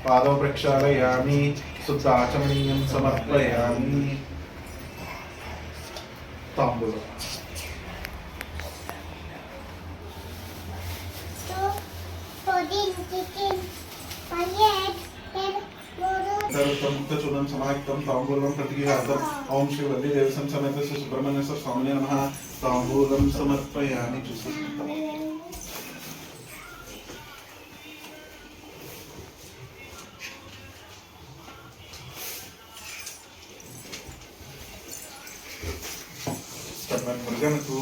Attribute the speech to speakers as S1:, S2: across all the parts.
S1: पादौ प्रक्षालयामि शुद्धाचमनीयं समर्पयामि ताम्बूलम् चूर्णं समायुक्तं ताम्बूलं प्रतिगृहार्थम् ओम श्री वल्ली देवसं समेत श्री सुब्रह्मण्य स्वामिने नमः ताम्बूलं समर्पयामि मुरुगनकु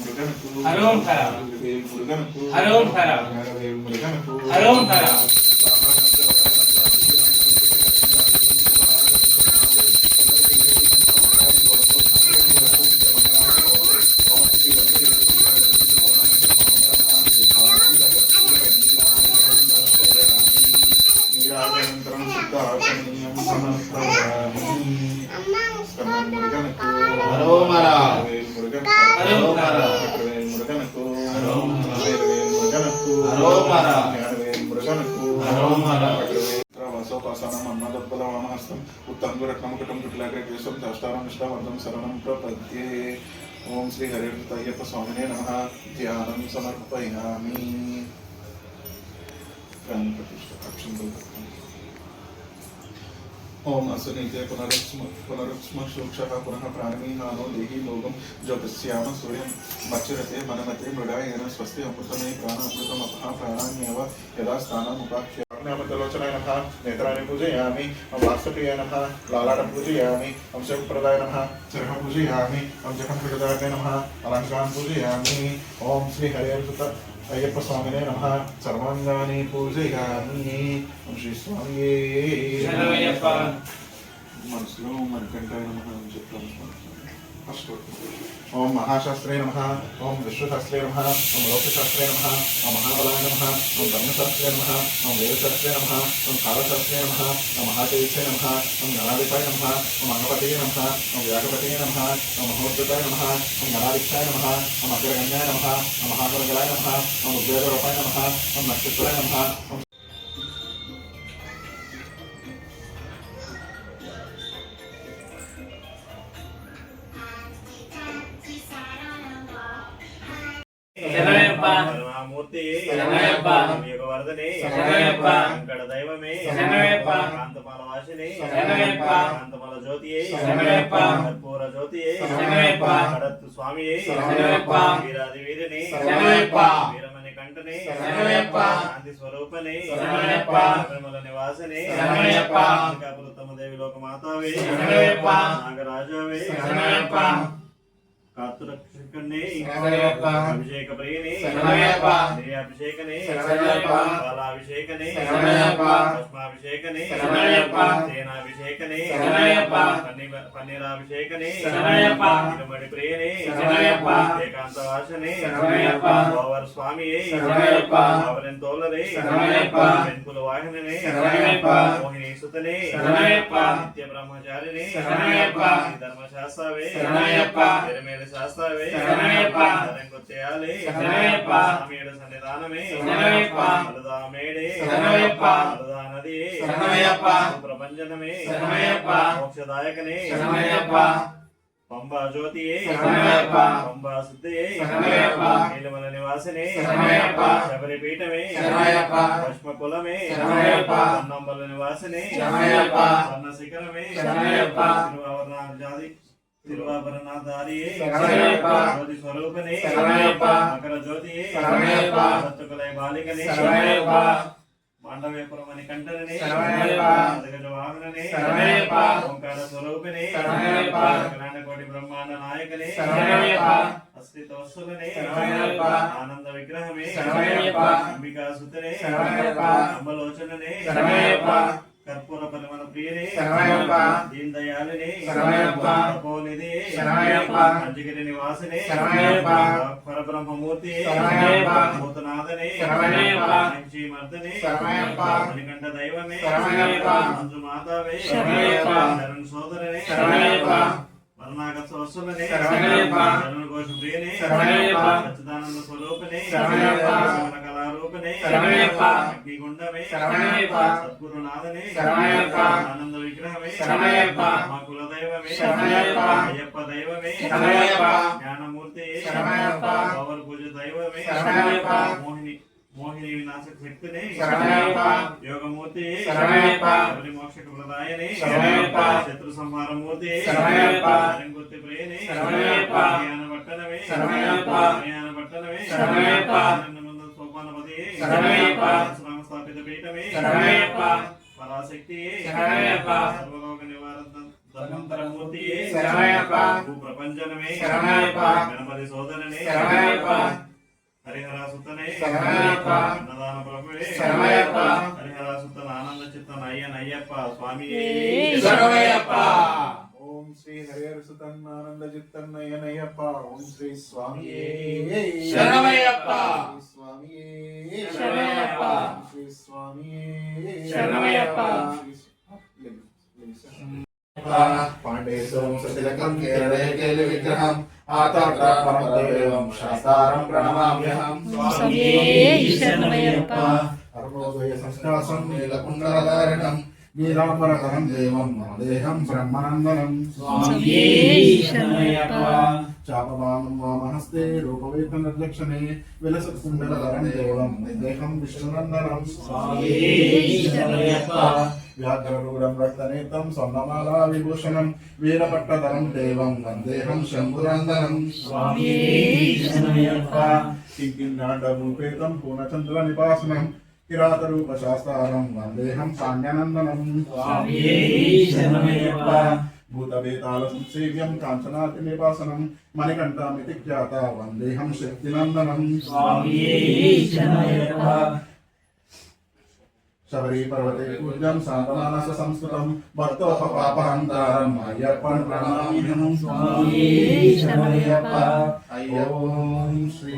S1: मुरुगनकु मुरुगनकु ओम श्री हरिहरतय्यप्प स्वामिने नमः ध्यानं समर्पयामि ओम असुनीते पुनरुक्ष्मशोक्षः पुनः प्राणमीहानो देहि लोकं ज्योतिष्याम सूर्यं मच्चरते मनमते मृडायेन स्वस्ति अमृतमे प्राणामृतम् अपः प्राणान्येव यदा स्थानमुपाख्यामतलोचनाय नमः नेत्राणि पूजयामि वास्तुप्रियाय नमः लालाटं पूजयामि शिवप्रदाय नमः शिरः पूजयामि जगन्प्रदाय नमः अलङ्कान् पूजयामि ओम श्री हरिहरसुत अय्यप्प स्वामिने नमः सर्वांगानि पूजयामि ओम श्री स्वामिये शरणमయ్యప్ప मनसलो मणिकंठाय नमः अस्तु ओम महाशास्त्रे नमः ओम विश्वशास्त्रे नमः ओम लोकशास्त्रे नमः ओम महाबलाय नमः ओम धर्मशास्त्रे नमः ओम वेदशास्त्रे नमः ओम कालशास्त्रे नमः ओम महातेजसे नमः ओम गणाधिपाय नमः ओम अंगपतये नमः ओम व्याघपतये नमः ओम महोद्गताय नमः ओम गणाधिक्षाय नमः ओम अग्रगण्याय नमः ओम महागणगणाय नमः ओम उद्वेगरूपाय नमः ओम नक्षत्राय नमः
S2: మూర్తి వర్ధనే వెంకట దైవమే కాంతమాల వాసిని కాంతమాల జ్యోతియే కర్పూర జ్యోతియే కడత్తు స్వామియే వీరాది వీరిని వీరమణి కంటనే శాంతి స్వరూపనే శబరిమల నివాసనే కాపురుత్తమ దేవి లోక మాతావే నాగరాజావే కాతురక్షకనే అభిషేక ప్రియనే అభిషేకనే బాలాభిషేకనే భస్మాభిషేకనే తేనాభిషేకనే పన్నీరాభిషేకనే ఇరుమడి ప్రియనే ఏకాంత వాసనే గోవర్ స్వామియే అవరెంతోలరే వెంకుల వాహననే మోహిని సుతనే నిత్య బ్రహ్మచారినే ధర్మశాస్త్రవే శాస్త్రవే కొత్తయాలి స్వామియుడు సన్నిధానమే అలుదామేడే అలుదానది ప్రపంచనమే మోక్షదాయకనే పంబా జ్యోతియే పంబా సిద్ధియే నీలమల నివాసినే శబరి పీఠమే భస్మ కులమే నంబల నివాసినే స్వర్ణ శిఖరమే తిరువాభరణాధారియే జ్యోతి స్వరూపనే మకర జ్యోతియే సత్తుకులై బాలికనే మాండవ్యపురమని కంటననే గజ వాహననే ఓంకార స్వరూపిణే కోటి బ్రహ్మాండ నాయకనే అస్తిత వస్తులనే ఆనంద విగ్రహమే అంబికా సుతనే అంబలోచననే కర్పూర పరిమళ ప్రియనే దీన్ దయాళిని తపోనిధి అంజగిరి నివాసిని పరబ్రహ్మమూర్తి భూతనాథని మర్దని మణికంఠ దైవమే మంజు మాతావే శరణ్ సోదరనే మరణాగత వస్తులనే శరణ్ ఘోష ప్రియనే సచ్చిదానంద స్వరూపిణి కళారూప స్వరూపనే
S3: శరణమయ్యప్ప.
S2: అగ్నిగుండమే
S3: శరణమయ్యప్ప.
S2: సద్గురునాథనే
S3: శరణమయ్యప్ప.
S2: ఆనంద విగ్రహమే
S3: శరణమయ్యప్ప.
S2: మా కులదైవమే
S3: శరణమయ్యప్ప.
S2: అయ్యప్ప దైవమే
S3: శరణమయ్యప్ప.
S2: జ్ఞానమూర్తి
S3: శరణమయ్యప్ప.
S2: పవర్ పూజ దైవమే
S3: శరణమయ్యప్ప.
S2: మోహిని వినాశక శక్తిని
S3: శరణమయ్యప్ప.
S2: యోగమూర్తి
S3: శరణమయ్యప్ప.
S2: శబరి మోక్షక ప్రదాయని
S3: శరణమయ్యప్ప.
S2: శత్రు సంహారమూర్తి
S3: శరణమయ్యప్ప.
S2: గుర్తి ప్రియని
S3: శరణమయ్యప్ప.
S2: జ్ఞాన పట్టణమే
S3: శరణమయ్యప్ప.
S2: జ్ఞాన పట్టణమే
S3: శరణమయ్యప్ప.
S2: సోపానపతి
S3: శరణమయ్యప్ప.
S2: స్థాపిత పీఠమే
S3: శరణమయ్యప్ప.
S2: పరాశక్తి
S3: శరణమయ్యప్ప.
S2: సర్వలోక నివారణ ధర్మంతరమూర్తి
S3: శరణమయ్యప్ప.
S2: భూప్రపంచనమే
S3: శరణమయ్యప్ప.
S2: గణపతి సోదరనే
S3: శరణమయ్యప్ప.
S2: హరిహరాసుతనే
S3: శరణమయ్యప్ప.
S2: అన్నదాన ప్రభువే
S3: శరణమయ్యప్ప.
S2: హరిహరాసుతన ఆనంద చిత్తన అయ్యప్ప స్వామి
S3: శరణమయ్యప్ప.
S1: ఓం శ్రీ హరిహరసుతన్నానంద చిత్తన్నయ్యనయ్యప్ప. ఓం శ్రీ స్వామి
S3: శరణమయ్యప్ప.
S1: స్వామి
S3: శరణమయ్యప్ప.
S1: శ్రీ స్వామి
S3: శరణమయ్యప్ప.
S1: పాండేశం సతిలకం కేరళే కేలి విగ్రహం ఆతాత్ర పరమదేవం శాస్త్రం ప్రణమామ్యహం.
S4: స్వామియే శరణమయ్యప్ప.
S1: అరుణోదయ సంస్కాసం నీలకుండలధారణం వీరాంబరధరం దేవం దేహం బ్రహ్మనందనం.
S4: స్వామియే శరణమయ్యప్ప.
S1: చాపవామం వామహస్తే రూపవేత నిర్లక్షణే విలసత్కుండలధరం దేవం దేహం విష్ణునందనం.
S4: స్వామియే శరణమయ్యప్ప.
S1: వ్యాఘ్రరూఢం రక్తనేత్రం స్వర్ణమాలా విభూషణం వీరపట్టధరం దేవం వందేహం శంభునందనం.
S4: స్వామియే శరణమయ్యప్ప.
S1: కింకిన్నాండరూపేతం పూర్ణచంద్ర నిపాసనం కిరాతరూపశాస్త్రం వందేహం సాంగ్యనందనం.
S4: స్వామియే శరణమయ్యప్ప.
S1: భూతవేతాల సంసేవ్యం కాంచనాతి నిపాసనం మణికంఠామితి ఖ్యాత వందేహం శక్తినందనం.
S4: స్వామియే శరణమయ్యప్ప.
S1: శబరి పర్వతే పూజ్యం శాంతమానస సంస్కృతం భక్తోపపాపహంతారం అయ్యప్పన్ ప్రణామ్యహం.
S4: స్వామియే శరణమయ్యప్ప.
S1: ఓం శ్రీ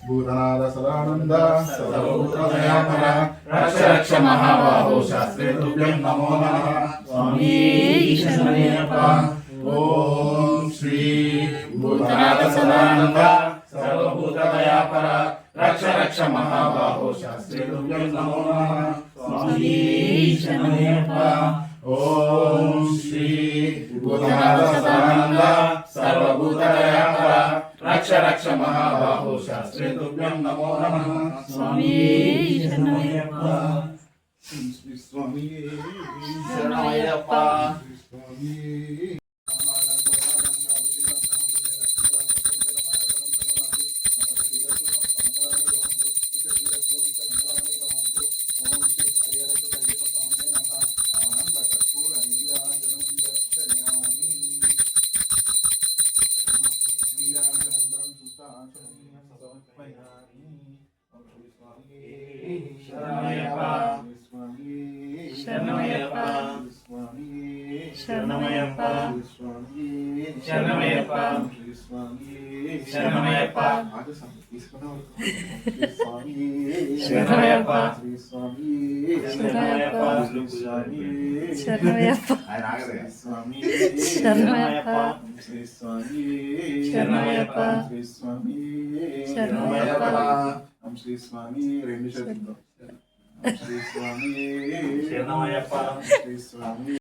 S1: భూతనాథ సదానంద సర్వభూతదయాపర రక్ష రక్ష మహాబాహో శాస్త్రే తుభ్యం నమో నమః.
S4: స్వామియే శరణమయ్యప్ప.
S1: ఓం శ్రీ భూతనాథ సదానంద సర్వభూతదయాపర రక్ష రక్ష మహాబాహో శాస్త్రే తుభ్యం నమో నమః.
S4: స్వామియే శరణమయ్యప్ప.
S1: ఓం శ్రీ భూతనాథ సదానంద సర్వభూతదయాపర రక్ష రక్ష మహాబాహో శాస్త్రే తుభ్యం నమో నమః.
S4: స్వామియే శరణమయ్యప్ప.
S1: శ్రీ స్వామి
S3: శరణమయ్యప్ప.
S1: స్వామి
S4: శరణమయ్యప్ప. శరణమయ్యప్ప.
S3: శరణమయ్యప్ప. శరణమయ్యప్ప.
S4: శరణమయ్యప్ప. శరణమయ్యప్ప. శరణమయ్యప్ప. శరణమయ్యప్ప. శరణమయ్యప్ప.
S1: శ్రీ స్వామి రెండు చేతులతో శ్రీ స్వామి
S2: శరణమయ్యప్ప.
S1: శ్రీ స్వామి